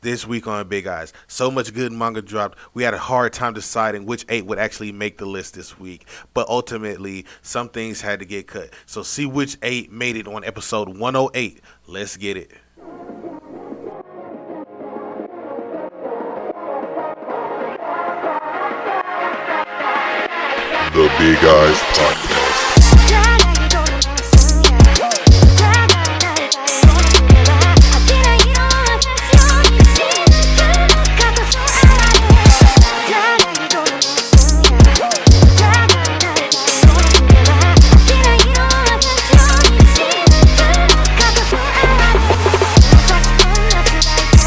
This week on Big Eyes, so much good manga dropped. We had a hard time deciding which 8 would actually make the list this week, but ultimately, some things had to get cut. So, see which 8 made it on episode 108. Let's get it. The Big Eyes Podcast.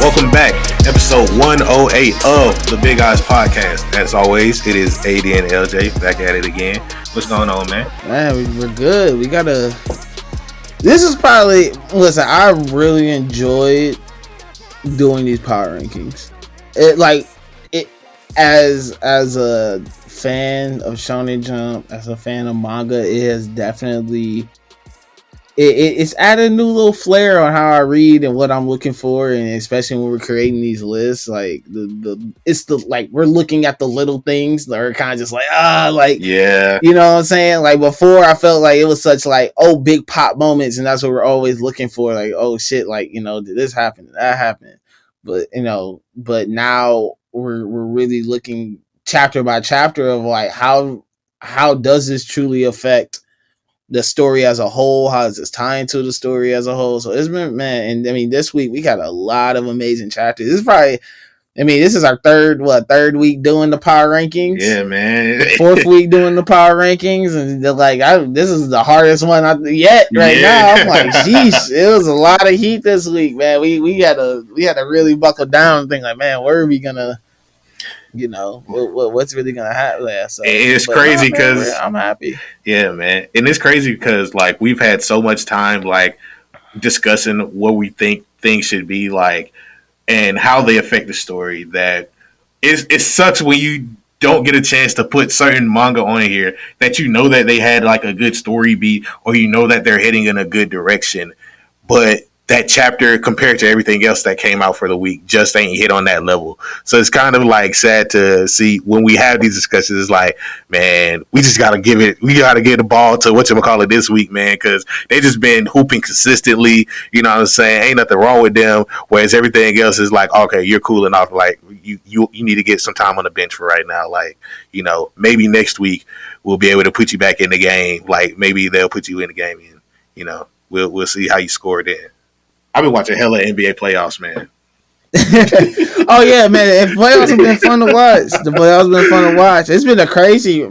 Welcome back, episode 108 of the Big Eyes Podcast. As always, it is AD and LJ back at it again. What's going on, man? Man, we're good. We gotta. This is probably. Listen, I really enjoyed doing these power rankings. It as a fan of Shonen Jump, as a fan of manga, it has definitely. It's added a new little flair on how I read and what I'm looking for, and especially when we're creating these lists, like we're looking at the little things that are kind of just Yeah, you know what I'm saying? Like before, I felt like it was such big pop moments, and that's what we're always looking for. Like, oh shit, did this happen? Did that happen? But now we're really looking chapter by chapter of how does this truly affect the story as a whole? How is this tying to the story as a whole? So it's been, man, and I mean, this week we got a lot of amazing chapters. This is our third week doing the power rankings. Yeah, man. Fourth week doing the power rankings, and this is the hardest one yet right now. I'm like, geez, it was a lot of heat this week, man. We had to really buckle down and think like, man, where are we gonna? What's really gonna happen there? So it's crazy because I'm happy. Yeah, man, and it's crazy because we've had so much time discussing what we think things should be like and how they affect the story. That it sucks when you don't get a chance to put certain manga on here that you know that they had a good story beat, or you know that they're heading in a good direction, but that chapter compared to everything else that came out for the week just ain't hit on that level. So it's kind of sad to see when we have these discussions. It's like, man, we gotta give the ball to whatchamacallit this week, man, because they just been hooping consistently. You know what I'm saying? Ain't nothing wrong with them. Whereas everything else is okay, you're cooling off. You need to get some time on the bench for right now. Maybe next week we'll be able to put you back in the game. Maybe they'll put you in the game, and we'll see how you score then. I've been watching hella NBA playoffs, man. Oh yeah, man! Playoffs have been fun to watch. The playoffs have been fun to watch. It's been a crazy,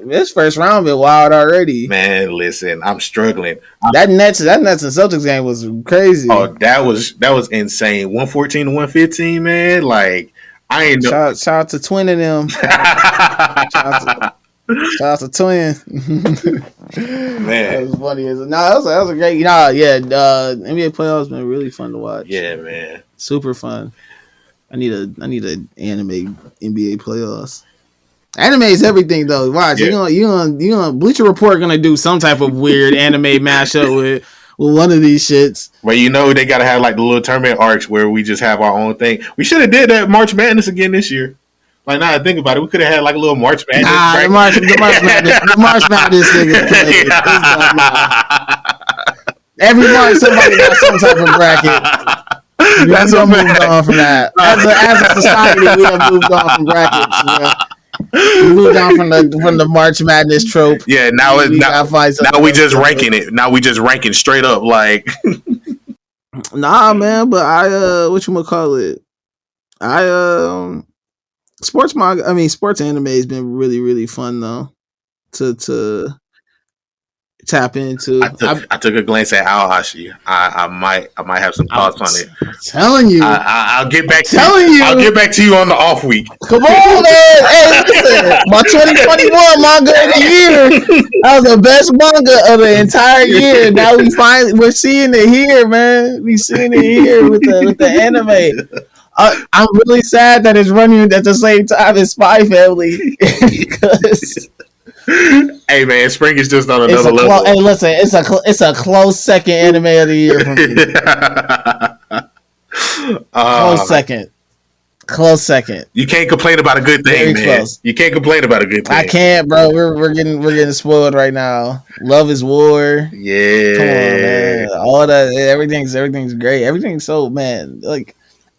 this first round been wild already. Man, listen, I'm struggling. That Nets and Celtics game was crazy. Oh, that was insane. 114 to 115, man. I ain't know. Shout out to Twin and them. Shout out to Twin. Man, that was funny. That was a great. NBA playoffs been really fun to watch. Yeah, man, super fun. I need an anime NBA playoffs. Anime is everything though. Watch, yeah. you gonna Bleacher Report gonna do some type of weird anime mashup with one of these shits. But they gotta have the little tournament arcs where we just have our own thing. We should have did that March Madness again this year. Now I think about it, we could have had a little March Madness. The March Madness thing. Every March somebody got some type of bracket. We have moved on from that. As a society, we have moved on from brackets. We moved on from the March Madness trope. Yeah, now we just ranking it. Now we just ranking straight up Nah, man, but sports anime has been really, really fun though to tap into. I took a glance at Aohashi. I might have some thoughts on it. I'm telling you, I'll get back to you. I'll get back to you on the off week. Come on, man. Hey, listen, my 2021 manga of the year. That was the best manga of the entire year. Now we're seeing it here, man. We seeing it here with the anime. I'm really sad that it's running at the same time as Spy Family because Hey man, spring is just on another level. Hey, listen, it's a close second anime of the year for me. Close second. Close second. You can't complain about a good thing, Very man. close. You can't complain about a good thing. I can't, bro. We're getting spoiled right now. Love is War. Yeah. Come on, man. All that everything's great. Everything's so, man. Like,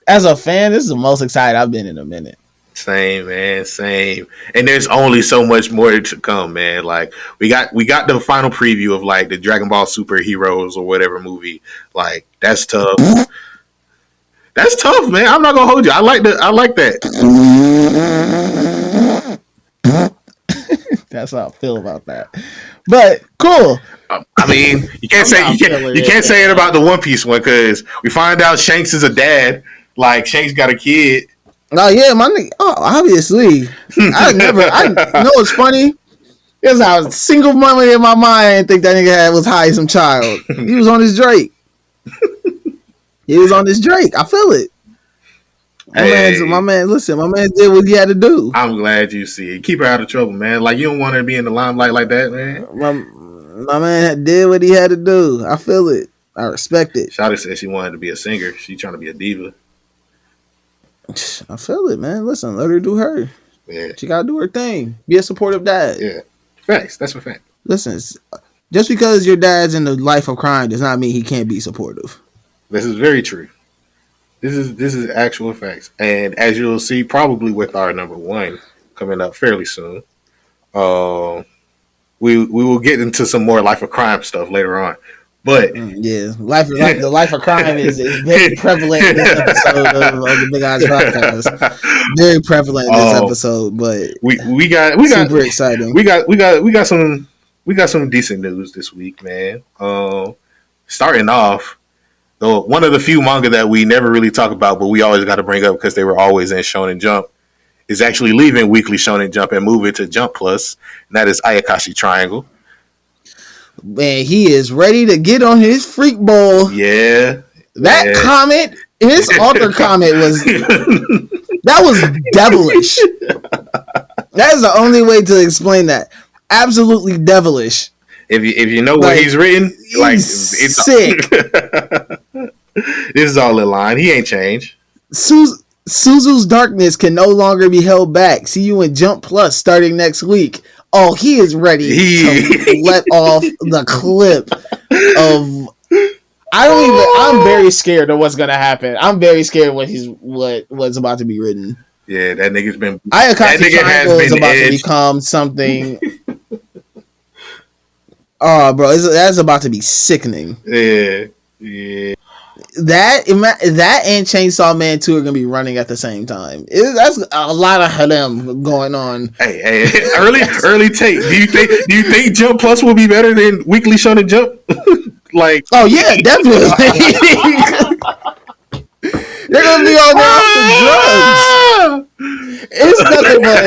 as a fan, this is the most excited I've been in a minute. Same, man, same. And there's only so much more to come, man. Like we got the final preview of like the Dragon Ball Super Heroes or whatever movie. Like that's tough. That's tough, man. I'm not gonna hold you. I like that. That's how I feel about that. But cool. I mean, you can't say it about the One Piece one because we find out Shanks is a dad. Like Shanks got a kid. Oh yeah, my nigga. Oh, obviously. I know it's funny. There's a single moment in my mind I didn't think that nigga was high as some child. He was on his Drake. I feel it. My man did what he had to do. I'm glad you see it. Keep her out of trouble, man. Like you don't want her to be in the limelight like that, man. My man did what he had to do. I feel it. I respect it. Shawty said she wanted to be a singer. She trying to be a diva. I feel it, man. Listen, let her do her. Yeah. She gotta do her thing. Be a supportive dad. Yeah. Facts. That's a fact. Listen, just because your dad's in the life of crime does not mean he can't be supportive. This is very true. This is actual facts. And as you'll see probably with our number one coming up fairly soon, we will get into some more life of crime stuff later on. But yeah, the life of crime is very prevalent in this episode of the Big Eyes Podcast. Very prevalent in this episode, but we got super exciting. We got some decent news this week, man. Starting off, though, one of the few manga that we never really talk about, but we always got to bring up because they were always in Shonen Jump, is actually leaving Weekly Shonen Jump and moving to Jump Plus, and that is Ayakashi Triangle. Man, he is ready to get on his freak bowl. Yeah. That comment, his author comment was devilish. That is the only way to explain that. Absolutely devilish. If you know what he's written, like it's sick. This is all in line. He ain't changed. Suzu's darkness can no longer be held back. See you in Jump Plus starting next week. Oh, he is ready to let off the clip of. I'm very scared of what's gonna happen. I'm very scared what's about to be written. Yeah, that nigga's been. Ayakashi Triangle is about to become something. Oh, bro, that's about to be sickening. Yeah. That and Chainsaw Man 2 are gonna be running at the same time. That's a lot of them going on. Hey, early take. Do you think Jump Plus will be better than Weekly Shonen Jump? Like, oh yeah, definitely. They're gonna be on there off the drugs. It's nothing but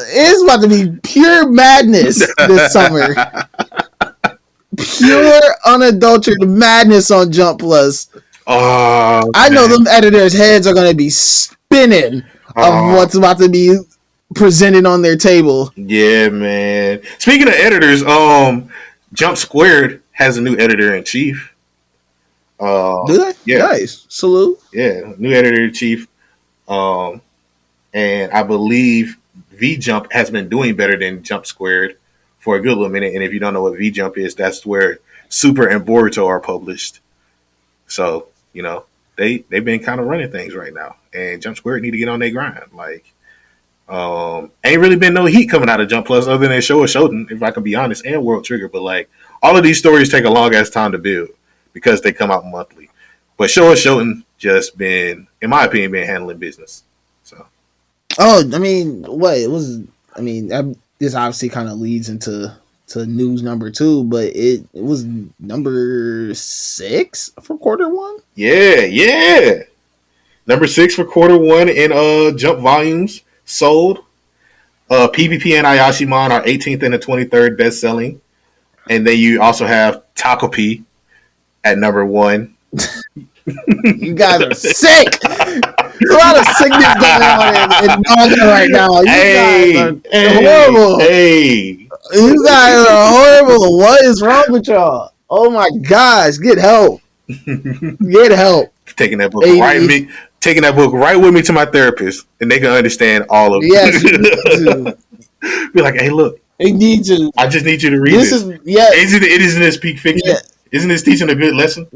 it's about to be pure madness this summer. Pure unadulterated madness on Jump Plus. Oh, I know them editors' heads are going to be spinning of what's about to be presented on their table. Yeah, man. Speaking of editors, Jump Squared has a new editor in chief. Do they? Yeah. Nice. Salute. Yeah, new editor in chief. And I believe V Jump has been doing better than Jump Squared for a good little minute. And if you don't know what V Jump is, that's where Super and Boruto are published. So, they've been kind of running things right now. And Jump Squared need to get on their grind. Like, ain't really been no heat coming out of Jump Plus other than Showa Shoten, if I can be honest, and World Trigger. But like, all of these stories take a long ass time to build because they come out monthly. But Showa Shoten just been, in my opinion, been handling business. So, this obviously kind of leads into news number 2, but it was number 6 for quarter 1. Yeah. Number 6 for quarter 1 in Jump volumes sold. PvP and Ayashimon are 18th and the 23rd best selling. And then you also have Takopi at number 1. You guys are sick. There's a lot of sickness going on in manga right now. You guys are horrible. You guys are horrible. What is wrong with y'all? Oh my gosh, get help. Get help. taking that book AD. taking that book right with me to my therapist, and they can understand all of Yes, you need it. to. Be like, hey, look, You need to. I just need you to read This this. is yeah. Isn't this peak fiction? Yeah. Isn't this teaching a good lesson?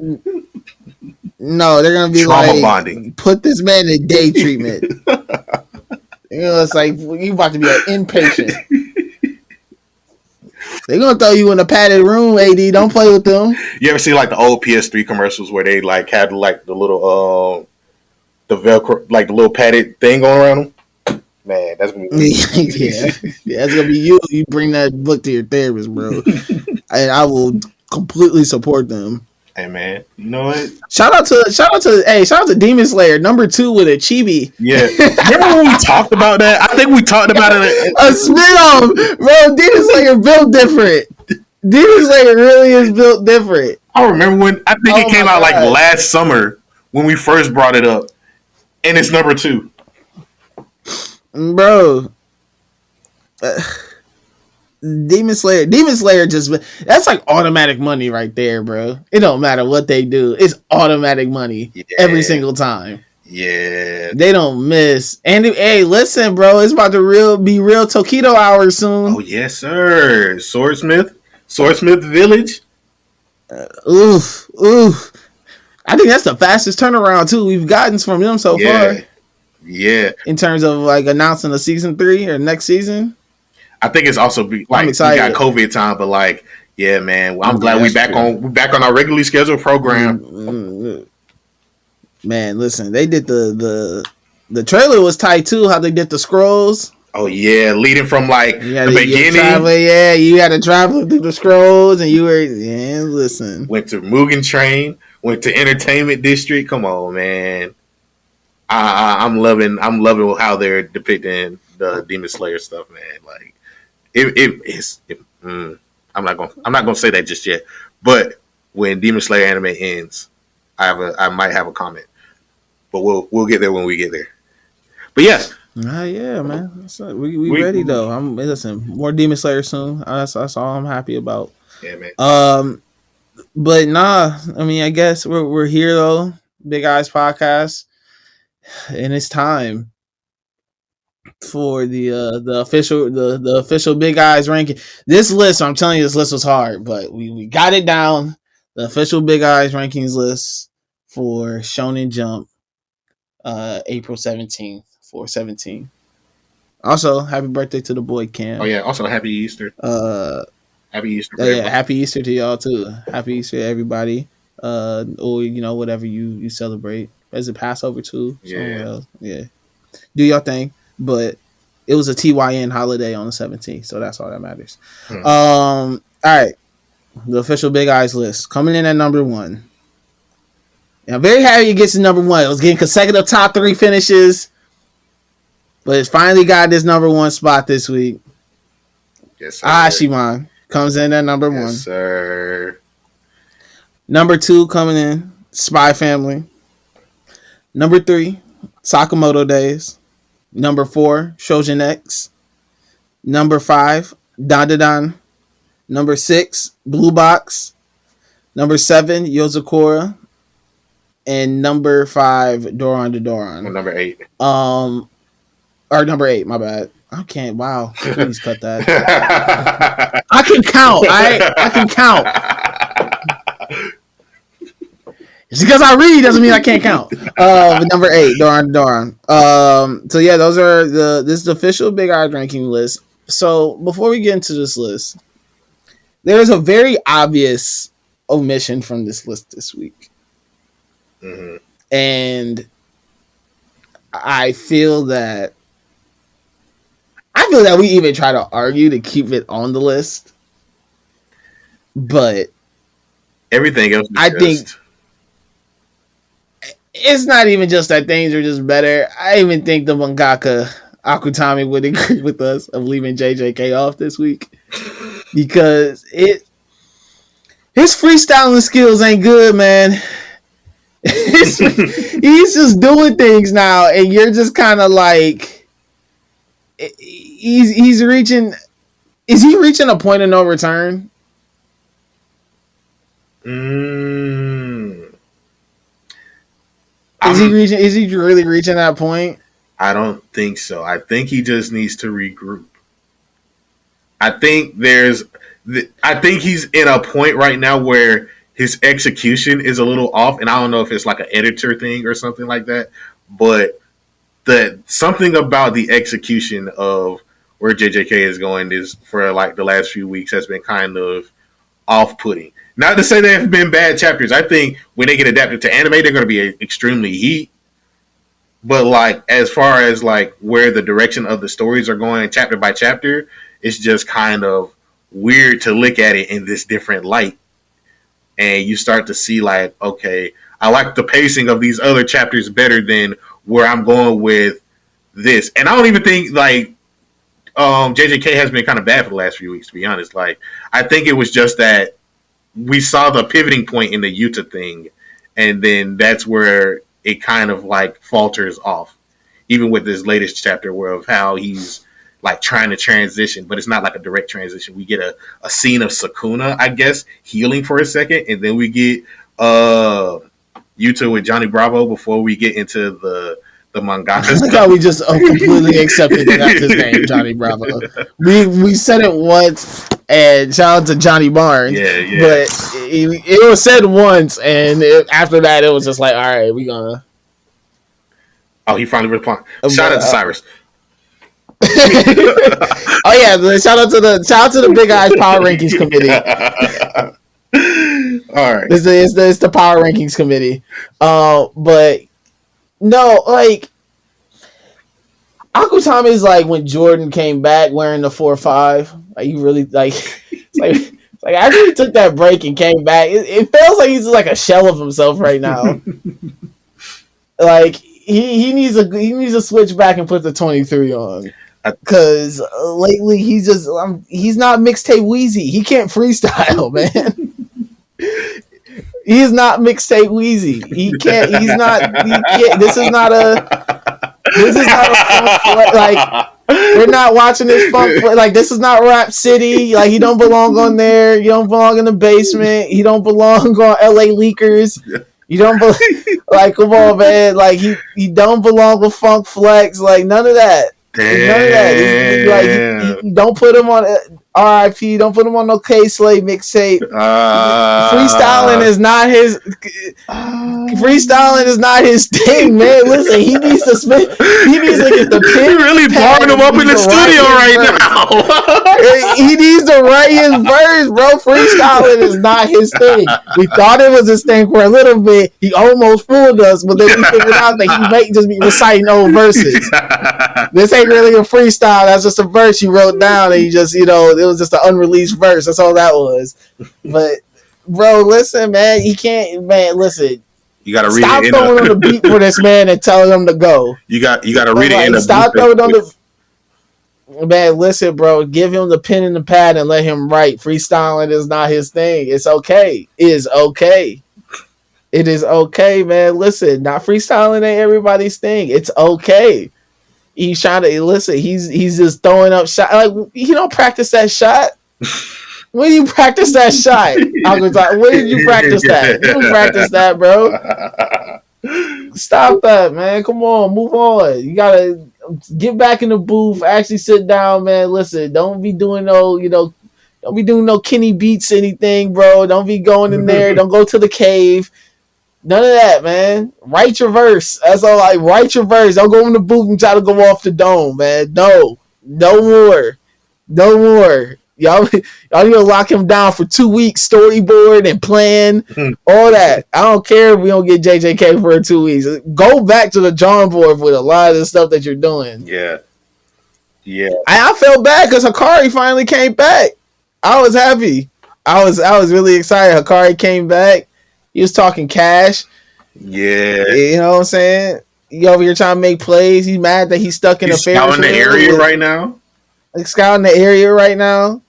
No, they're gonna be Trauma like, bonding. put this man in day treatment. It's like you about to be an inpatient. They're gonna throw you in a padded room, AD. Don't play with them. You ever see like the old PS3 commercials where they like had like the little the Velcro, like the little padded thing going around them? Man, that's gonna be Yeah, that's gonna be you. You bring that book to your therapist, bro, and I will completely support them. Hey man, you know what? Shout out to Demon Slayer #2 with a chibi. Yeah, remember when we talked about that? I think we talked about it. A spin-off, bro. Demon Slayer built different. Demon Slayer really is built different. I remember when I think it Oh came my out like God. last summer when we first brought it up, and it's #2. Bro. Demon Slayer just, that's like automatic money right there, bro. It don't matter what they do, it's automatic money every single time. Yeah, They don't miss. And hey, listen, bro, it's about to be real Tokido hour soon. oh yes, sir. Swordsmith Village. Oof. I think that's the fastest turnaround too we've gotten from them so far. Yeah, In terms of like announcing a season 3 or next season. I think it's also like we excited. got COVID time, but like, yeah, man, I'm glad we back on our regularly scheduled program. Man, listen, they did the trailer was tight too. How they did the scrolls. Oh yeah, leading from like the beginning. You had to travel through the scrolls, and you were listen. Went to Mugen Train. Went to Entertainment District. Come on, man. I'm loving how they're depicting the Demon Slayer stuff, man. Like I'm not gonna say that just yet. But when Demon Slayer anime ends, I might have a comment. But we'll get there when we get there. But yeah. Yeah, man. We ready though. Listen, more Demon Slayer soon. That's all I'm happy about. Yeah, man. But nah, I mean, I guess we're here though. Big Eyes Podcast, and it's time for the official Big Eyes ranking. This list, I'm telling you, this list was hard, but we got it down. The official Big Eyes rankings list for Shonen Jump, April 17th, 4/17. Also, happy birthday to the boy Cam. Oh yeah, also happy Easter. Happy Easter. Yeah, happy Easter to y'all too. Happy Easter to everybody. Or whatever you celebrate. Is it Passover too? Yeah. Yeah. Do your thing. But it was a TYN holiday on the 17th, so that's all that matters. All right. The official Big Eyes list. Coming in at number 1. And I'm very happy it gets to number 1. It was getting consecutive top 3 finishes. But it's finally got this number 1 spot this week. Yes, sir. Ashiman comes in at number 1. Yes, sir. Number 2 coming in, Spy Family. Number 3, Sakamoto Days. Number 4, Shoujo X. Number 5, Dandadan. Number 6, Blue Box. Number 7, Yozakura. And number 5, Doron to Doron. Well, number 8. Or number 8, my bad. I can't. Wow. Please cut that. I can count. I can count. Just because I read doesn't mean I can't count. But number 8, Doron. So yeah, this is the official Big Eyes ranking list. So before we get into this list, there's a very obvious omission from this list this week. Mm-hmm. And I feel that we even try to argue to keep it on the list. But everything else I think it's not even just that things are just better. I even think the mangaka Akutami would agree with us of leaving JJK off this week. Because his freestyling skills ain't good, man. He's just doing things now, and you're just kind of like, he's reaching. Is he reaching a point of no return? Is he I'm. reaching? Is he really reaching that point? I don't think so. I think he just needs to regroup. I think there's. I think he's in a point right now where his execution is a little off, and I don't know if it's like an editor thing or something like that. But the something about the execution of where JJK is going is for like the last few weeks has been kind of off-putting. Not to say there have been bad chapters. I think when they get adapted to anime, they're going to be extremely heat. But like as far as like where the direction of the stories are going, chapter by chapter, it's just kind of weird to look at it in this different light, and you start to see like, okay, I like the pacing of these other chapters better than where I'm going with this. And I don't even think like JJK has been kind of bad for the last few weeks, to be honest. Like, I think it was just that we saw the pivoting point in the Yuta thing, and then that's where it kind of like falters off. Even with this latest chapter, where of how he's like trying to transition, but it's not like a direct transition. We get a scene of Sukuna, I guess, healing for a second, and then we get Yuta with Johnny Bravo before we get into the mangaka. Look how we just completely accepted that that's his name, Johnny Bravo. We said it once, and shout out to Johnny Barnes. Yeah. But it was said once, and after that, it was just like, all right, we gonna. Oh, he finally replied. Shout out to Cyrus. Oh yeah, shout out to the Big Eyes Power Rankings Committee. All right, it's the Power Rankings Committee. But no, like Akutami is like when Jordan came back wearing the 4-5. Like you really like, it's like after he took that break and came back, it feels like he's like a shell of himself right now. Like he needs to switch back and put the 23 on. Because lately he's not mixtape Wheezy. He can't freestyle, man. He is not mixtape Wheezy. He can't. He's not. He can't. This is not a funk, like we're not watching this funk. Like this is not Rap City. Like he don't belong on there. You don't belong in the basement. He don't belong on LA Leakers. You don't like come on, man. Like he don't belong with Funk Flex. Like none of that. Damn. None of that. Like, don't put him on RIP. Don't put him on no K-Slave mixtape. Freestyling is not his. Freestyling is not his thing, man. Listen, he needs to spit. He needs to get the pen. You're really barring him up in the studio right now. He needs to write his verse, bro. Freestyling is not his thing. We thought it was his thing for a little bit. He almost fooled us, but then we figured out that he might just be reciting old verses. This ain't really a freestyle. That's just a verse you wrote down, and you just, it was just an unreleased verse. That's all that was. But, bro, listen, man, you can't, man, listen. You gotta read stop it. Stop throwing on the beat for this man and telling him to go. You gotta read it in the. Stop throwing on the. Man, listen, bro. Give him the pen and the pad and let him write. Freestyling is not his thing. It's okay. It is okay. It is okay, man. Listen, not freestyling ain't everybody's thing. It's okay. He's trying to listen. He's just throwing up shot. Like he don't practice that shot. When you practice that shot, I was like, when did you practice that? You don't practice that, bro. Stop that, man. Come on, move on. You gotta get back in the booth. Actually, sit down, man. Listen, don't be doing don't be doing no Kenny Beats anything, bro. Don't be going in there. Don't go to the cave. None of that, man. Write your verse. That's all. Like, write your verse. Don't go in the booth and try to go off the dome, man. No more. Y'all need to lock him down for 2 weeks, storyboard and plan, all that. I don't care if we don't get JJK for 2 weeks. Go back to the drawing board with a lot of the stuff that you're doing. Yeah. I felt bad because Hikari finally came back. I was happy. I was really excited. Hikari came back. He was talking cash. Yeah. You know what I'm saying? He over here trying to make plays. He's mad that he's stuck in a scouting the area right now. Like scouting the area right now.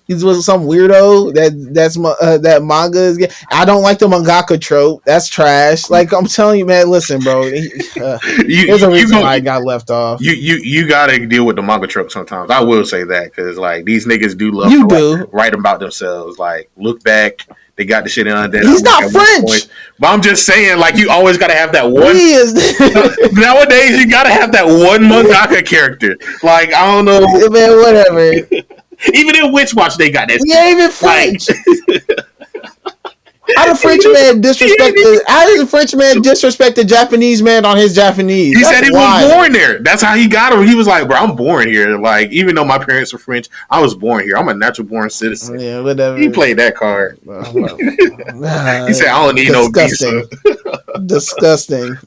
He's with some weirdo that manga is. I don't like the mangaka trope. That's trash. Like I'm telling you, man. Listen, bro. There's a reason why I got left off. You gotta deal with the manga trope sometimes. I will say that because like these niggas do love to write about themselves. Like look back They got the shit in undead. He's not at one French. point. But I'm just saying, like, you always got to have that one. He is. Nowadays, you got to have that one mangaka character. Like, I don't know. Man, whatever. Even in Witch Watch, they got that. He ain't even French. How the French man disrespect the Japanese man on his Japanese? He said he was born there. That's how he got him. He was like, bro, I'm born here. Like, even though my parents are French, I was born here. I'm a natural born citizen. Yeah, whatever. He played that card. He said, I don't need disgusting. no visa. Disgusting.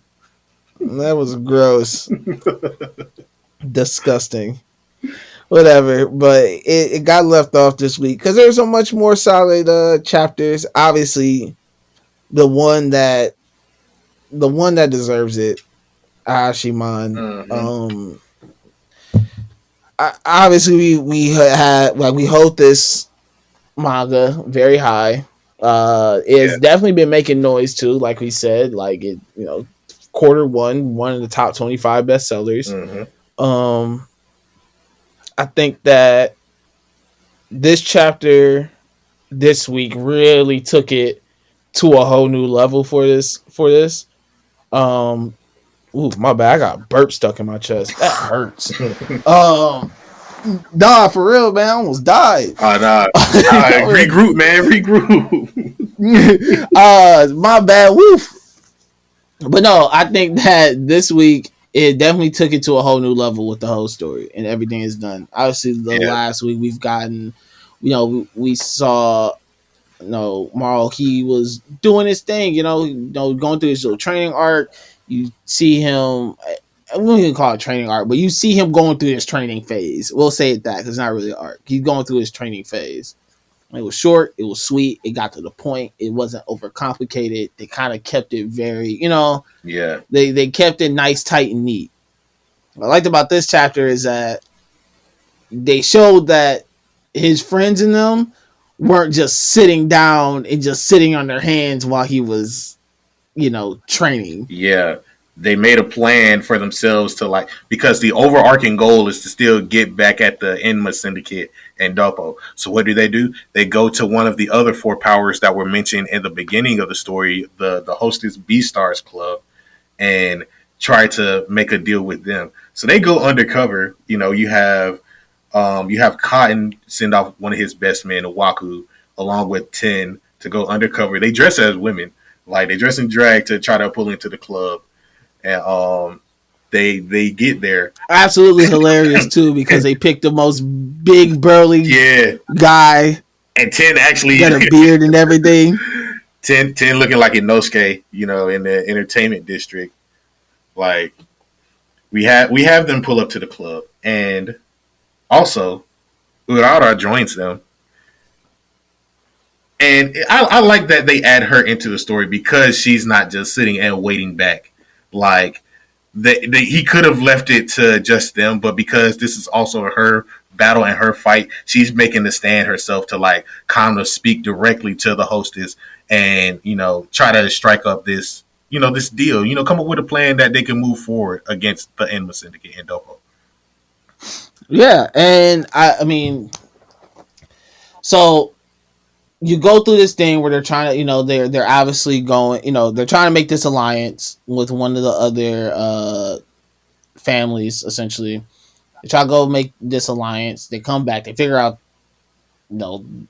That was gross. Disgusting. Whatever, but it got left off this week because there's so much more solid chapters. Obviously, the one that deserves it, Ashiman. Obviously, we hold this manga very high. It's definitely been making noise too, like we said. Like it, quarter one of the top 25 bestsellers. I think that this chapter this week really took it to a whole new level for this. Ooh, my bad. I got burp stuck in my chest. That hurts. Nah, for real, man. I almost died. Nah. Regroup, man. Regroup. My bad. Woof. But no, I think that this week it definitely took it to a whole new level with the whole story and everything is done. Obviously, last week we've gotten, we saw, Marl, he was doing his thing, going through his little training arc. You see him, I wouldn't even call it training arc, but you see him going through his training phase. We'll say it that because it's not really an arc. He's going through his training phase. It was short. It was sweet. It got to the point. It wasn't overcomplicated. They kind of kept it very, They kept it nice, tight, and neat. What I liked about this chapter is that they showed that his friends in them weren't just sitting down and just sitting on their hands while he was, training. Yeah. They made a plan for themselves to because the overarching goal is to still get back at the Enma Syndicate and Dopo. So what do? They go to one of the other 4 powers that were mentioned in the beginning of the story, the Hostess Beastars Club, and try to make a deal with them. So they go undercover. You have Cotton send off one of his best men, Waku, along with 10 to go undercover. They dress as women, like they dress in drag to try to pull into the club. And they get there. Absolutely hilarious too, because they picked the most big burly guy. And 10 actually got a beard and everything. 10 looking like Inosuke, in the entertainment district. Like we have them pull up to the club, and also Urara joins them. And I like that they add her into the story because she's not just sitting and waiting back. Like he could have left it to just them, but because this is also her battle and her fight, she's making the stand herself to kind of speak directly to the hostess and try to strike up this this deal. Come up with a plan that they can move forward against the Enma Syndicate and Dopo. Yeah, and I mean, so you go through this thing where they're trying to, they're obviously going, they're trying to make this alliance with one of the other families, essentially. They try to go make this alliance. They come back. They figure out, Enma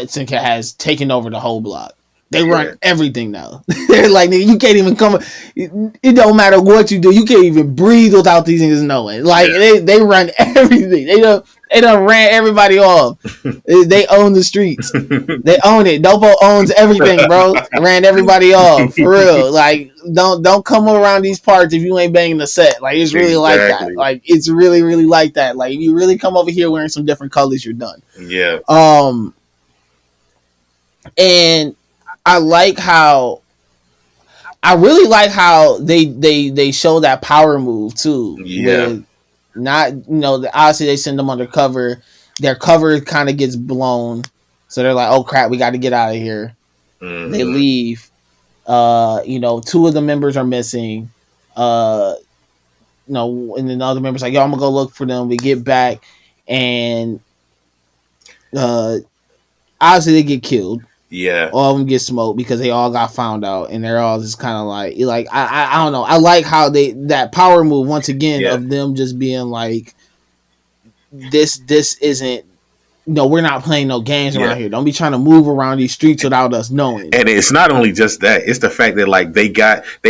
Syndicate has taken over the whole block. They run everything now. They're like, you can't even come. It don't matter what you do. You can't even breathe without these niggas knowing. Like they run everything. They done ran everybody off. They own the streets. They own it. Dopo owns everything, bro. Ran everybody off for real. Like don't come around these parts if you ain't banging the set. Like it's really like that. Like it's really really like that. Like if you really come over here wearing some different colors, you're done. Yeah. And I really like how they show that power move too. Yeah. Not obviously they send them undercover. Their cover kind of gets blown, so they're like, "Oh crap, we got to get out of here." Mm-hmm. They leave. 2 of the members are missing. And then the other members like, "Yo, I'm gonna go look for them." We get back, and obviously they get killed. Yeah. All of them get smoked because they all got found out, and they're all just kind of like I don't know. I like how that power move once again Yeah. of them just being like, this isn't. No, we're not playing no games Yeah. around here. Don't be trying to move around these streets without us knowing. And it's not only just that; it's the fact that like they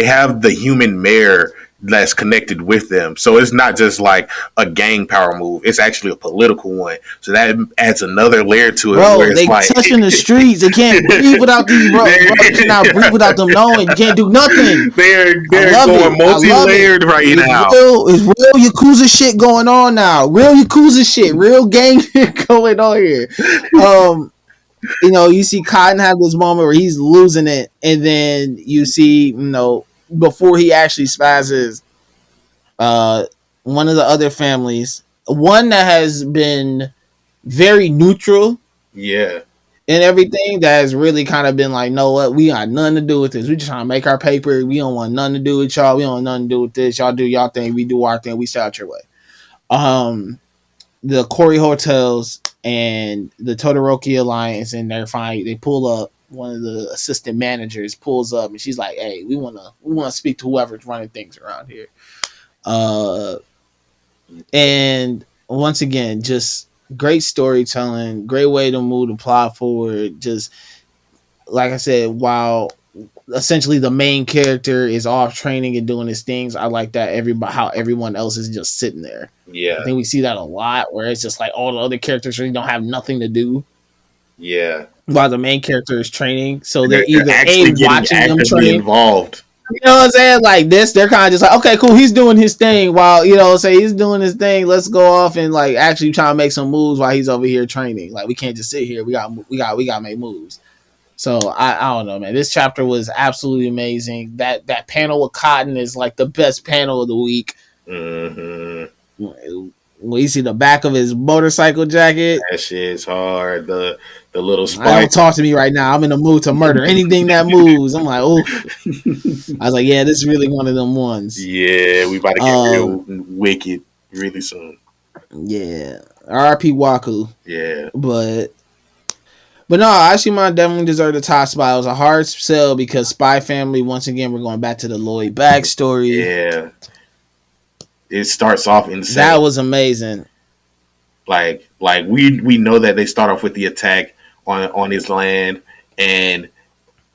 have the human mayor that's connected with them. So it's not just like a gang power move; it's actually a political one. So that adds another layer to it. Bro, where it's they like touching the streets. They can't breathe without these bro. You cannot breathe without them knowing. You can't do nothing. they're I love going it. I love multi-layered it. right now. It's real Yakuza shit going on now. Real Yakuza shit. Real gang shit going on here. You see Cotton have this moment where he's losing it, and then you see, before he actually spazzes, one of the other families, one that has been very neutral Yeah. and everything, that has really kind of been like, know what, we got nothing to do with this. We just trying to make our paper. We don't want nothing to do with y'all. We don't want nothing to do with this. Y'all do y'all thing. We do our thing. We stay out your way. The Corey Hotels and the Todoroki Alliance, and they pull up. One of the assistant managers pulls up, and she's like, "Hey, we wanna speak to whoever's running things around here." And once again, just great storytelling, great way to move the plot forward. Just like I said, while essentially the main character is off training and doing his things, I like that how everyone else is just sitting there. Yeah. I think we see that a lot, where it's just like all the other characters really don't have nothing to do. Yeah. While the main character is training, so they're either watching them actively train. involved. You know what I'm saying? Like this, they're kind of just like, okay, cool, he's doing his thing while, say he's doing his thing. Let's go off and like actually try to make some moves while he's over here training. Like we can't just sit here. We got to make moves. So I don't know, man. This chapter was absolutely amazing. That panel with Cotton is like the best panel of the week. Mm-hmm. When you see the back of his motorcycle jacket, that shit's hard. The little spike. Don't talk to me right now. I'm in the mood to murder anything that moves. I'm like, oh. I was like, yeah, this is really one of them ones. Yeah, we about to get real wicked really soon. Yeah, R.I.P. Waku. Yeah, but no, Ashimon definitely deserved the top spot. It was a hard sell because Spy Family. Once again, we're going back to the Lloyd backstory. Yeah, it starts off insane. That was amazing. Like we know that they start off with the attack on his land, and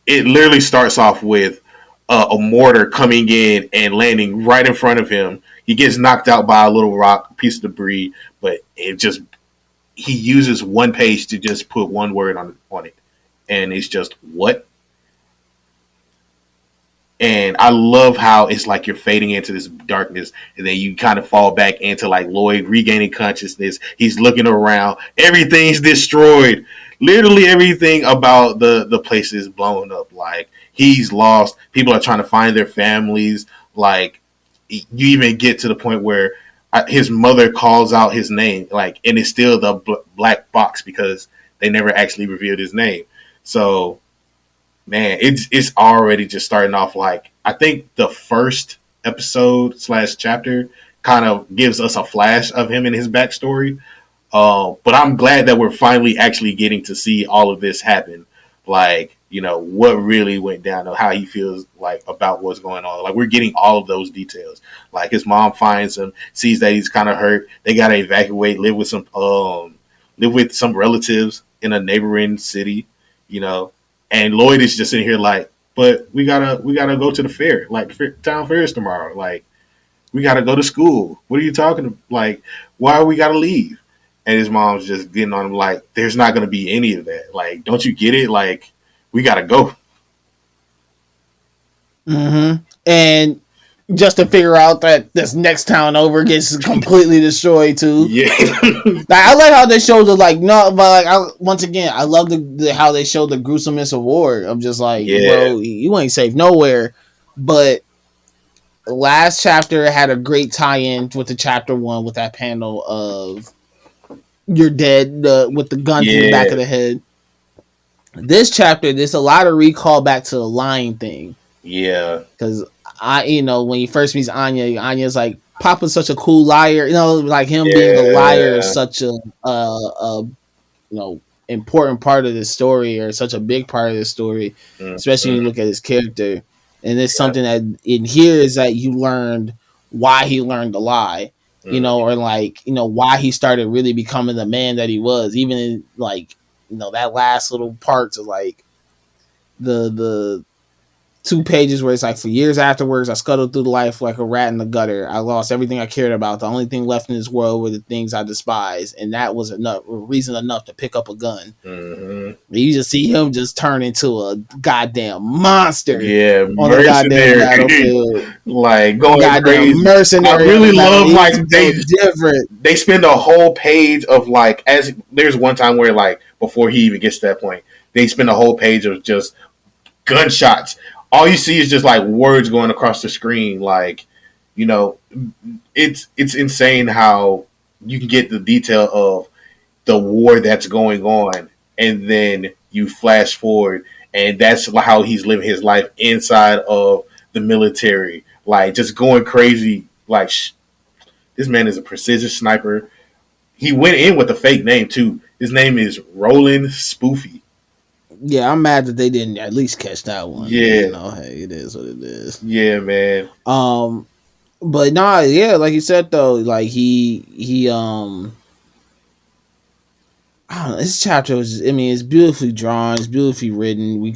it literally starts off with a mortar coming in and landing right in front of him. He gets knocked out by a little rock, piece of debris, but he uses one page to just put one word on it, and it's just what. And I love how it's like you're fading into this darkness, and then you kind of fall back into like Lloyd regaining consciousness. He's looking around. Everything's destroyed. Literally everything about the place is blown up. Like he's lost. People are trying to find their families. Like you even get to the point where his mother calls out his name, like, and it's still the black box because they never actually revealed his name. So, man, it's already just starting off like, I think the first episode / chapter kind of gives us a flash of him and his backstory. But I'm glad that we're finally actually getting to see all of this happen. Like, what really went down, or how he feels like about what's going on. Like, we're getting all of those details. Like, his mom finds him, sees that he's kind of hurt. They got to evacuate, live with some relatives in a neighboring city, and Lloyd is just sitting here like, but we gotta go to the fair. Like, town fair is tomorrow. Like, we gotta go to school. What are you talking about? Like, why we gotta leave? And his mom's just getting on him like, there's not gonna be any of that. Like, don't you get it? Like, we gotta go. Mm-hmm. And just to figure out that this next town over gets completely destroyed too. Yeah. I like how they showed once again, I love how they showed the gruesomeness of war. I'm just like, bro, you ain't safe nowhere. But last chapter had a great tie-in with the chapter 1 with that panel of you're dead with the gun to the back of the head. This chapter, there's a lot of recall back to the lying thing. Yeah. Because when he first meets Anya's like, Papa's such a cool liar. Like him being a liar is such a important part of the story, or such a big part of the story, especially when you look at his character. And it's something that in here is that you learned why he learned to lie, or like, why he started really becoming the man that he was, even in like, that last little parts of like the 2 pages where it's like, for years afterwards, I scuttled through life like a rat in the gutter. I lost everything I cared about. The only thing left in this world were the things I despised, and that was reason enough to pick up a gun. You just see him just turn into a goddamn monster. On the goddamn battlefield, like going goddamn crazy. Mercenary. I really love like they spend a whole page of like, as there's one time where like before he even gets to that point, they spend a whole page of just gunshots. All you see is just like words going across the screen. Like, it's insane how you can get the detail of the war that's going on, and then you flash forward, and that's how he's living his life inside of the military, like just going crazy. Like, this man is a precision sniper. He went in with a fake name too. His name is Roland Spoofy. Yeah, I'm mad that they didn't at least catch that one. Yeah, hey, it is what it is. Yeah, man. But nah, yeah, like you said though, like he I don't know. This chapter was, it's beautifully drawn, it's beautifully written. We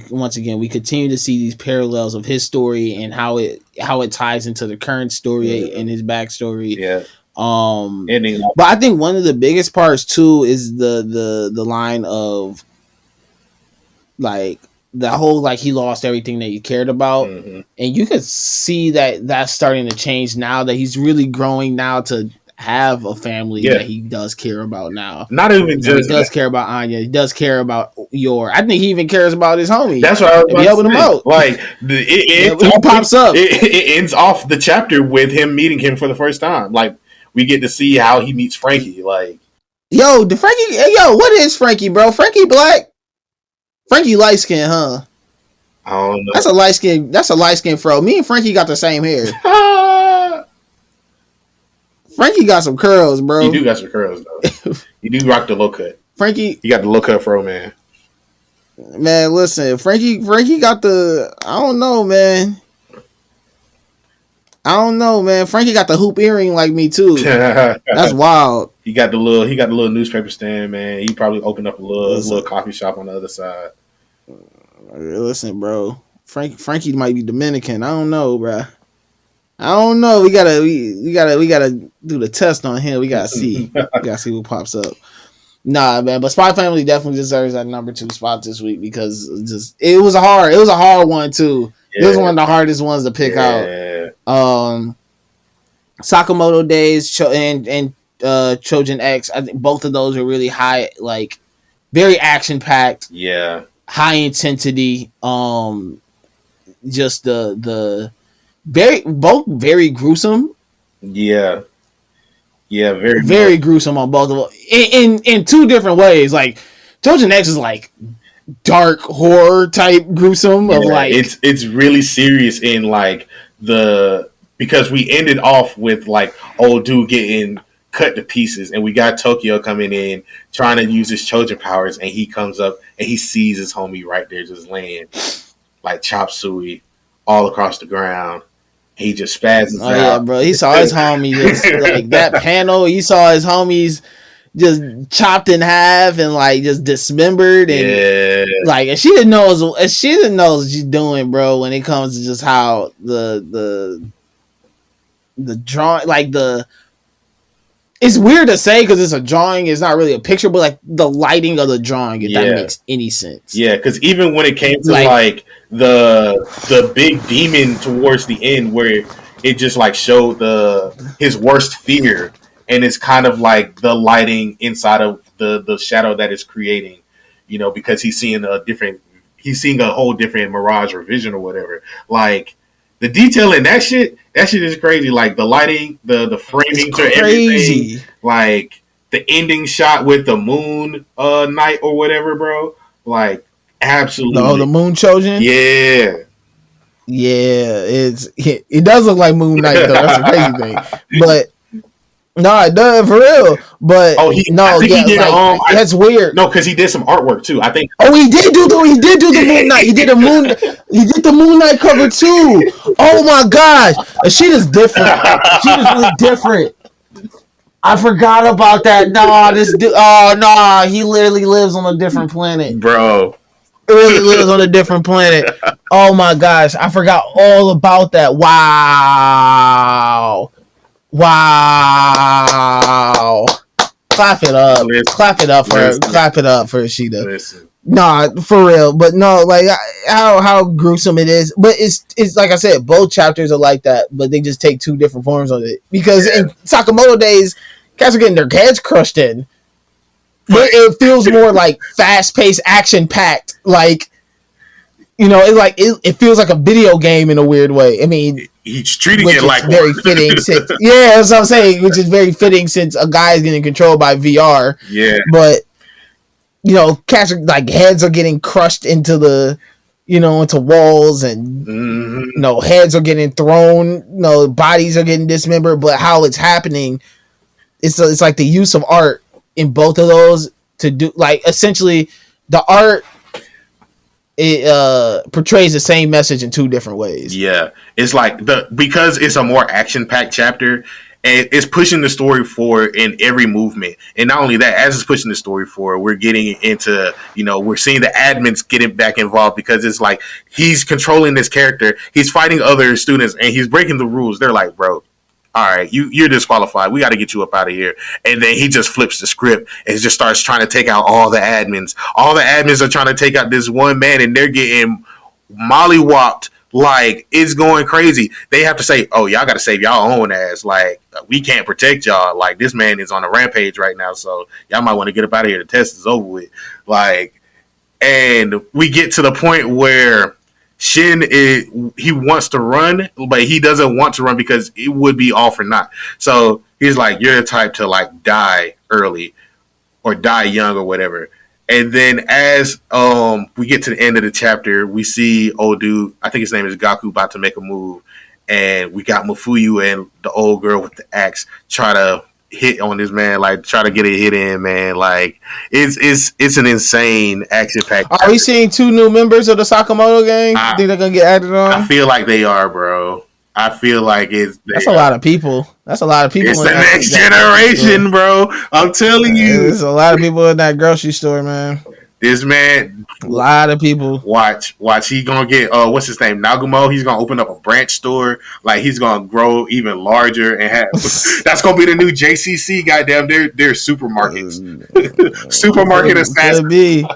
continue to see these parallels of his story and how it ties into the current story and his backstory. Yeah. But I think one of the biggest parts too is the line of like the whole, like, he lost everything that he cared about, and you could see that that's starting to change now, that he's really growing now to have a family that he does care about now. Not even just he does care about Anya. He does care about Yor. I think he even cares about his homie. That's what I was helping him out. Like he pops up. It ends off the chapter with him meeting him for the first time. Like, we get to see how he meets Frankie. Like, what is Frankie, bro? Frankie black? Frankie light skin, huh? I don't know. That's a light skin fro. Me and Frankie got the same hair. Frankie got some curls, bro. You do got some curls though. You do rock the low cut. Frankie, you got the low cut fro, man. Man, listen, Frankie got the. I don't know, man. Frankie got the hoop earring like me too. That's wild. He got the little newspaper stand, man. He probably opened up a little coffee shop on the other side. Listen, bro. Frankie might be Dominican. I don't know, bro. I don't know. We gotta do the test on him. We gotta see. See what pops up. Nah, man. But Spy Family definitely deserves that number 2 spot this week, because it was a hard one too. Yeah. It was one of the hardest ones to pick out. Sakamoto Days and Trojan X. I think both of those are really high, like very action packed. Yeah. High intensity. Just the both very gruesome. Yeah. Yeah, very gruesome on both of them in 2 different ways. Like, Trojan X is like dark horror type gruesome of like it's really serious in like because we ended off with like old dude getting cut to pieces, and we got Tokyo coming in trying to use his Trojan powers, and he comes up and he sees his homie right there just laying like chop suey all across the ground. He just spazzes out. Yeah, bro. He saw his homie just like that panel. He saw his homies just chopped in half and like just dismembered, and like, and she didn't know what she's doing, bro. When it comes to just how the drawing, like it's weird to say because it's a drawing, it's not really a picture, but like the lighting of the drawing, if that makes any sense. Yeah, because even when it came to like the big demon towards the end, where it just like showed his worst fear, and it's kind of like the lighting inside of the shadow that it's creating, because he's seeing a whole different mirage or vision or whatever. Like, the detail in that shit is crazy. Like, the lighting, the framing to everything, like the ending shot with the moon night or whatever, bro. Like, absolutely. Oh, the moon Trojan? Yeah. Yeah, it does look like Moon Knight though. That's the crazy thing. But No, it does for real. But Oh, I no, think he yeah, did. like that's weird. No, because he did some artwork too. I think. Oh, he did do the Moon Knight. He did the Moon Knight cover too. Oh my gosh, she is different. She is really different. I forgot about that. Nah, he literally lives on a different planet. Bro. Really lives on a different planet. Oh my gosh, I forgot all about that. Wow. Wow. Clap it up. Clap it up for Ishida. Listen. Nah, for real. But no, like how gruesome it is. But it's like I said, both chapters are like that, but they just take two different forms of it. Because in Sakamoto days, cats are getting their heads crushed in. But it feels more like fast paced, action packed. Like, you know, it feels like a video game in a weird way. I mean, he's treating it like very fitting. Since that's what I'm saying. Which is very fitting since a guy is getting controlled by VR. Yeah, but you know, cats are, like heads are getting crushed into the, into walls, and heads are getting thrown. Bodies are getting dismembered. But how it's happening, it's like the use of art in both of those to do, like, essentially the art, it portrays the same message in two different ways. Yeah, it's like because it's a more action packed chapter, and it's pushing the story forward in every movement. And not only that, as it's pushing the story forward, we're getting into, we're seeing the admins getting back involved, because it's like he's controlling this character, he's fighting other students, and he's breaking the rules. They're like, bro, all right, you're disqualified. We got to get you up out of here. And then he just flips the script and just starts trying to take out all the admins. All the admins are trying to take out this one man, and they're getting mollywopped. Like, it's going crazy. They have to say, oh, y'all got to save y'all own ass. Like, we can't protect y'all. Like, this man is on a rampage right now, so y'all might want to get up out of here. The test is over with. Like, and we get to the point where Shin he wants to run, but he doesn't want to run because it would be all for naught. So he's like, you're the type to like die early or die young or whatever. And then as we get to the end of the chapter, we see old dude, I think his name is Gaku, about to make a move, and we got Mafuyu and the old girl with the axe try to hit on this man, like try to get a hit in, man. Like it's an insane action pack. Are we seeing two new members of the Sakamoto gang? Think they're gonna get added on? I feel like they are, bro. I feel like that's a lot of people. That's a lot of people. It's the next generation, bro. I'm telling you, there's a lot of people in that grocery store, man. This man, a lot of people. Watch. He gonna get what's his name, Nagumo. He's gonna open up a branch store. Like, he's gonna grow even larger and have. That's gonna be the new JCC. Goddamn, they're supermarkets. Supermarket assassin. Could be.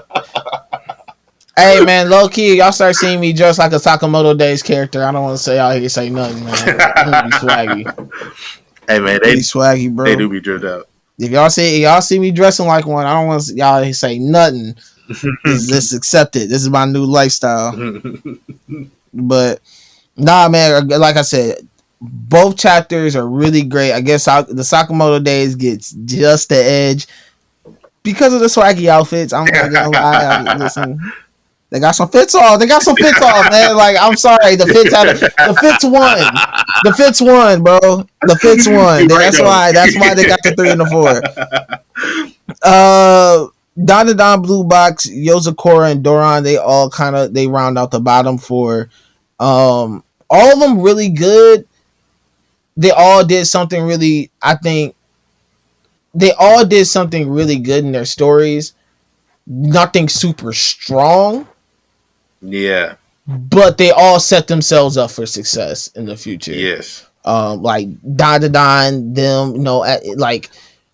Hey man, low key, y'all start seeing me dressed like a Sakamoto Days character. I don't want to say y'all here say nothing, man. I'm gonna be swaggy. Hey man, they be swaggy, bro. They do be dripped out. If y'all see me dressing like one, I don't want y'all to say nothing. Just accept it. This is my new lifestyle. But nah, man. Like I said, both chapters are really great. I guess the Sakamoto Days gets just the edge because of the swaggy outfits. I'm not gonna lie. Listen, they got some fits off. Man. Like, I'm sorry, the fits won. The fits won, bro. The fits won. That's why they got the 3 and the 4. Dandadan, Blue Box, Yozakura, and Doran, they all they round out the bottom 4. All of them really good. They all did something really, I think, they all did something really good in their stories. Nothing super strong. Yeah. But they all set themselves up for success in the future. Yes. Like Dandadan, them, like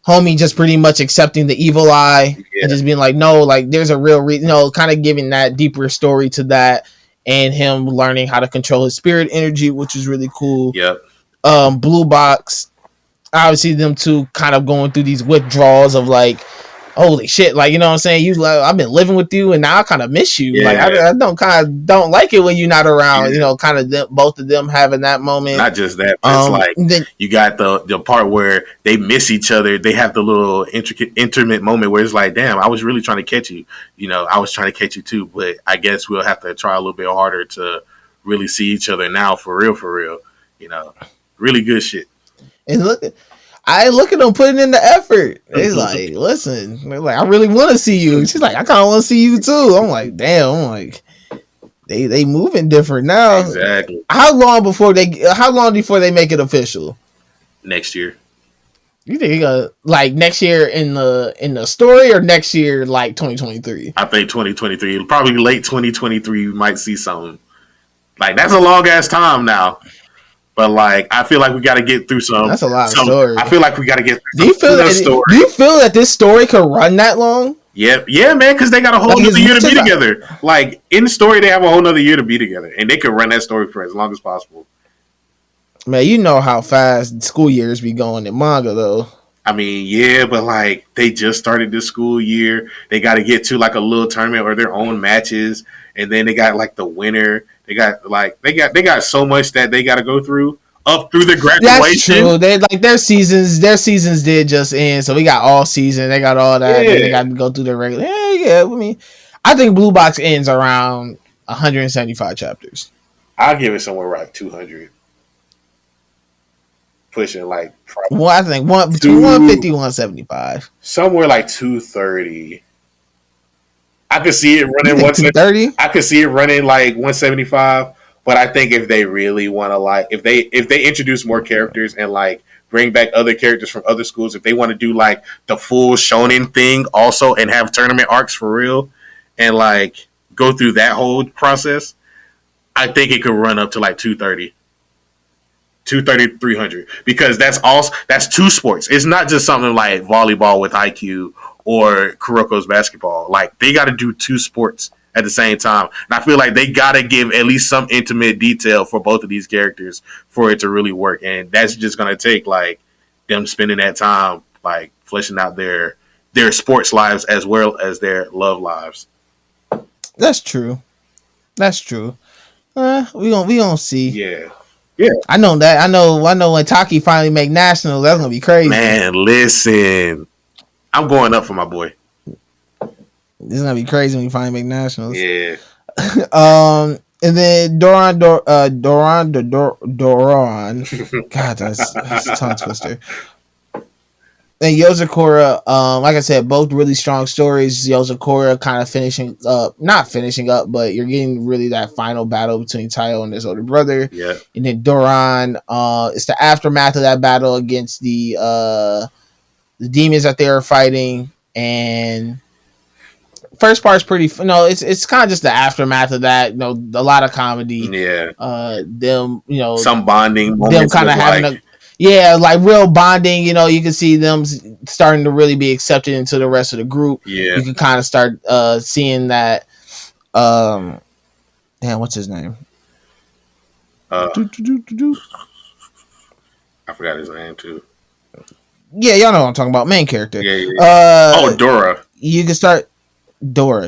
homie just pretty much accepting the evil eye and just being like, no, like there's a real reason, kind of giving that deeper story to that, and him learning how to control his spirit energy, which is really cool. Yep. Blue Box, obviously them two kind of going through these withdrawals of like, holy shit, like, you know what I'm saying? I've been living with you and now I kind of miss you. Yeah. Like, I don't like it when you're not around. Yeah. Kind of both of them having that moment. Not just that, but it's like you got the part where they miss each other. They have the little intimate moment where it's like, damn, I was really trying to catch you. I was trying to catch you too, but I guess we'll have to try a little bit harder to really see each other now for real. Really good shit. And look, I look at them putting in the effort. They like, listen, they're like, I really want to see you. She's like, I kind of want to see you too. I'm like, damn. I'm like, they moving different now. Exactly. How long before they make it official? Next year. You think like next year in the story, or next year like 2023? I think 2023, probably late 2023, we might see something. Like that's a long ass time now. But like, I feel like we got to get through some. That's a lot of story. I feel like we got to get through. Do you feel that this story could run that long? Yeah, man. Because they got a whole other year to be together. Like in the story, they have a whole other year to be together, and they could run that story for as long as possible. Man, you know how fast school years be going in manga, though. I mean, yeah, but like they just started this school year. They got to get to like a little tournament or their own matches, and then they got like the winner. They got so much that they got to go through up through the graduation. That's true. They like their seasons did just end, so we got all season. They got all that. Yeah. They got to go through their regular. Yeah. I mean, I think Blue Box ends around 175 chapters. I'll give it somewhere like 200. Pushing like probably I think between 150 and 175. Somewhere like 230. I could see it running 130. I could see it running like 175. But I think if they really want to like if they introduce more characters and like bring back other characters from other schools, if they want to do like the full shonen thing also and have tournament arcs for real and like go through that whole process, I think it could run up to like 230. 230, 300, because that's two sports. It's not just something like volleyball with IQ or Kuroko's basketball. Like they got to do two sports at the same time, and I feel like they got to give at least some intimate detail for both of these characters for it to really work. And that's just gonna take like them spending that time like fleshing out their sports lives as well as their love lives. That's true. We gonna see. Yeah. I know that. I know when Taki finally make nationals, that's gonna be crazy. Man, listen, I'm going up for my boy. This is gonna be crazy when you finally make nationals. Yeah. And then Doran. God, that's a tongue twister. And Yozakura, like I said, both really strong stories. Yozakura kind of not finishing up, but you're getting really that final battle between Tayo and his older brother. Yeah. And then Doran, it's the aftermath of that battle against the demons that they were fighting. And first part's pretty. It's kind of just the aftermath of that. A lot of comedy. Yeah. Them. Some bonding. Them kind of having like real bonding. You can see them starting to really be accepted into the rest of the group. Yeah. You can kind of start seeing that. What's his name? I forgot his name too. Yeah, y'all know what I'm talking about. Main character. Yeah. Dora. You can start Dora.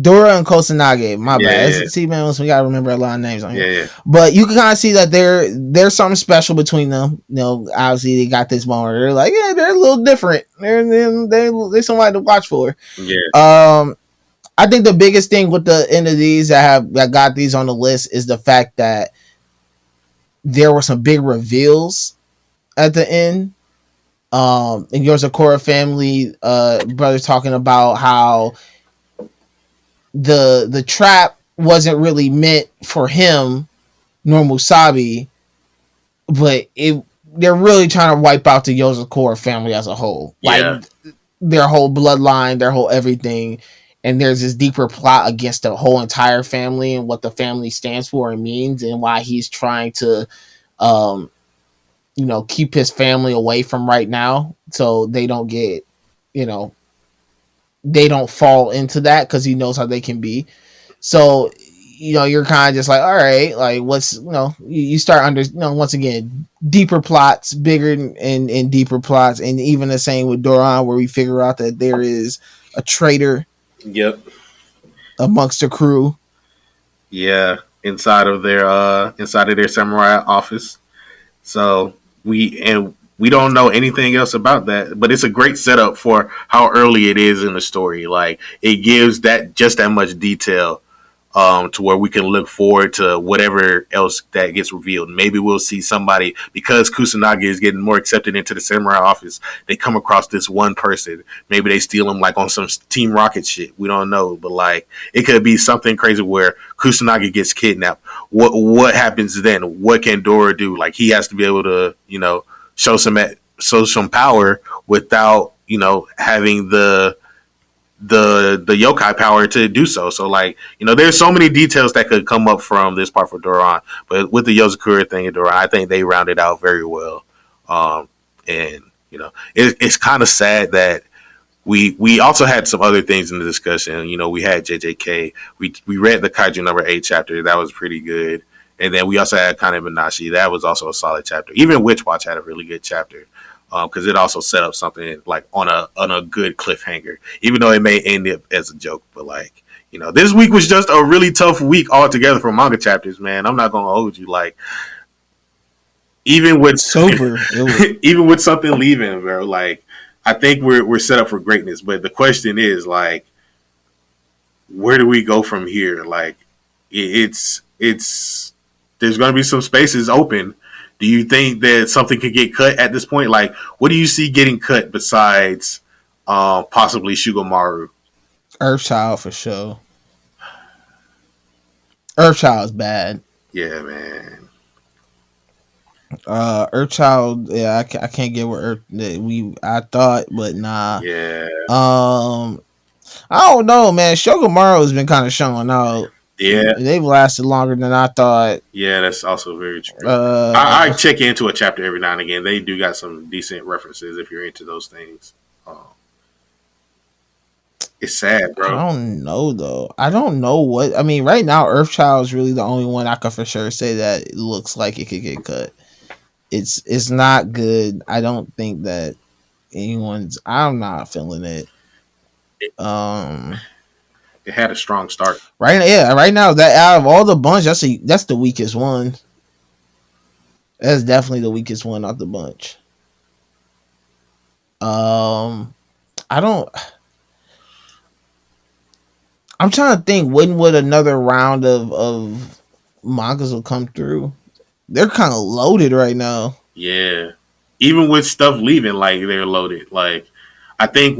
Dora and Kosanage. My bad. Yeah. See, man, we gotta remember a lot of names on here. Yeah. But you can kind of see that there's something special between them. Obviously they got this moment. They're like, yeah, they're a little different. They're somebody to watch for. Yeah. I think the biggest thing with the end of these that got these on the list is the fact that there were some big reveals at the end. And Yozakura family brother talking about how the trap wasn't really meant for him nor Musabi, but they're really trying to wipe out the Yozakura family as a whole. Like their whole bloodline, their whole everything. And there's this deeper plot against the whole entire family and what the family stands for and means, and why he's trying to keep his family away from right now so they don't get, they don't fall into that, because he knows how they can be. So, you're kind of just like, all right, like what's, you start under, once again, deeper plots, bigger and deeper plots. And even the same with Doran, where we figure out that there is a traitor. Yep. Amongst the crew. Yeah. Inside of their samurai office. So we don't know anything else about that, but it's a great setup for how early it is in the story. Like it gives that much detail to where we can look forward to whatever else that gets revealed. Maybe we'll see somebody, because Kusanagi is getting more accepted into the samurai office. They come across this one person. Maybe they steal him like on some Team Rocket shit. We don't know, but like it could be something crazy where Kusanagi gets kidnapped. What happens then? What can Dora do? Like he has to be able to, show some power without, having the yokai power to do so. So like, there's so many details that could come up from this part for Doran, but with the Yozakura thing and Doran, I think they rounded out very well. And it's kind of sad that we also had some other things in the discussion. We had JJK. We read the Kaiju number 8 chapter. That was pretty good. And then we also had Kane Banashi. That was also a solid chapter. Even Witch Watch had a really good chapter. Because it also set up something like on a good cliffhanger, even though it may end up as a joke. But like, this week was just a really tough week altogether for manga chapters, man. I'm not gonna hold you. Like, even with sober, even with something leaving, bro. Like, I think we're set up for greatness. But the question is, like, where do we go from here? Like, it's there's gonna be some spaces open. Do you think that something could get cut at this point? Like, what do you see getting cut besides possibly Shugomaru? Earthchild for sure. Earthchild's bad. Yeah, man. Earthchild, yeah, I can't get what I thought, but nah. Yeah. I don't know, man. Shugomaru has been kind of showing out. Yeah, they've lasted longer than I thought. Yeah, that's also very true. I check into a chapter every now and again. They do got some decent references if you're into those things. It's sad, bro. I don't know though. I don't know what. I mean, right now, Earthchild is really the only one I can for sure say that it looks like it could get cut. It's not good. I don't think that anyone's. I'm not feeling it. It had a strong start. Right now, that out of all the bunch, that's the weakest one. That's definitely the weakest one out the bunch. I'm trying to think when would another round of mangas will come through. They're kind of loaded right now. Yeah. Even with stuff leaving, like they're loaded. Like I think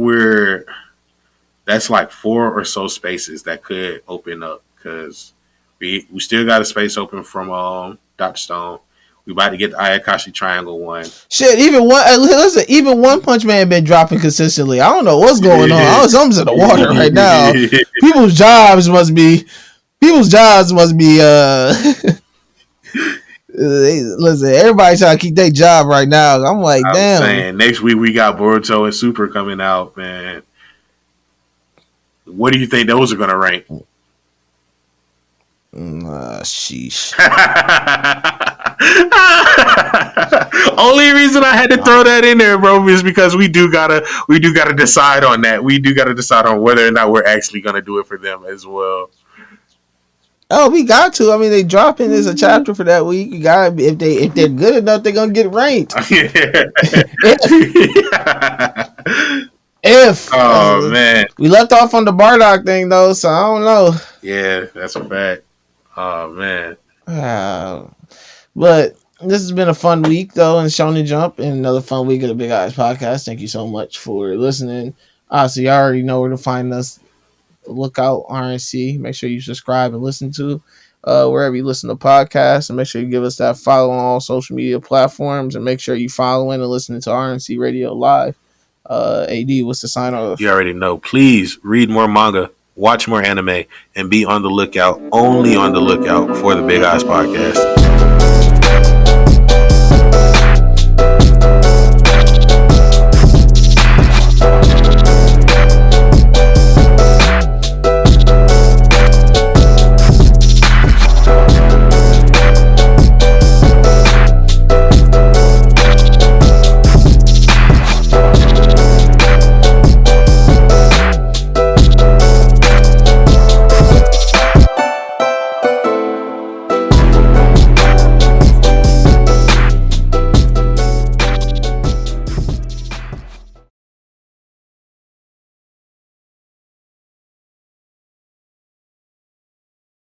that's like 4 or so spaces that could open up because we still got a space open from Dr. Stone. We about to get the Ayakashi Triangle one. Shit, even One Punch Man been dropping consistently. I don't know what's going on. Something's in the water right now. People's jobs must be listen, everybody trying to keep their job right now. I'm like, damn. Saying, next week we got Boruto and Super coming out, man. What do you think those are going to rank? Sheesh. Only reason I had to throw that in there, bro, is because we do gotta decide on that. We do gotta decide on whether or not we're actually gonna do it for them as well. Oh, we got to. I mean, they dropping as a chapter for that week. You got if they're good enough, they're gonna get ranked. Man, we left off on the Bardock thing though, so I don't know. Yeah, that's a fact. Oh man. But this has been a fun week though in Shonen Jump and another fun week of the Big Eyes Podcast. Thank you so much for listening. So you already know where to find us. Look out RNC. Make sure you subscribe and listen to wherever you listen to podcasts, and make sure you give us that follow on all social media platforms, and make sure you following and listening to RNC Radio Live. AD, what's the sign off? You already know. Please read more manga, watch more anime, and be on the lookout, only on the lookout for the Big Eyes Podcast.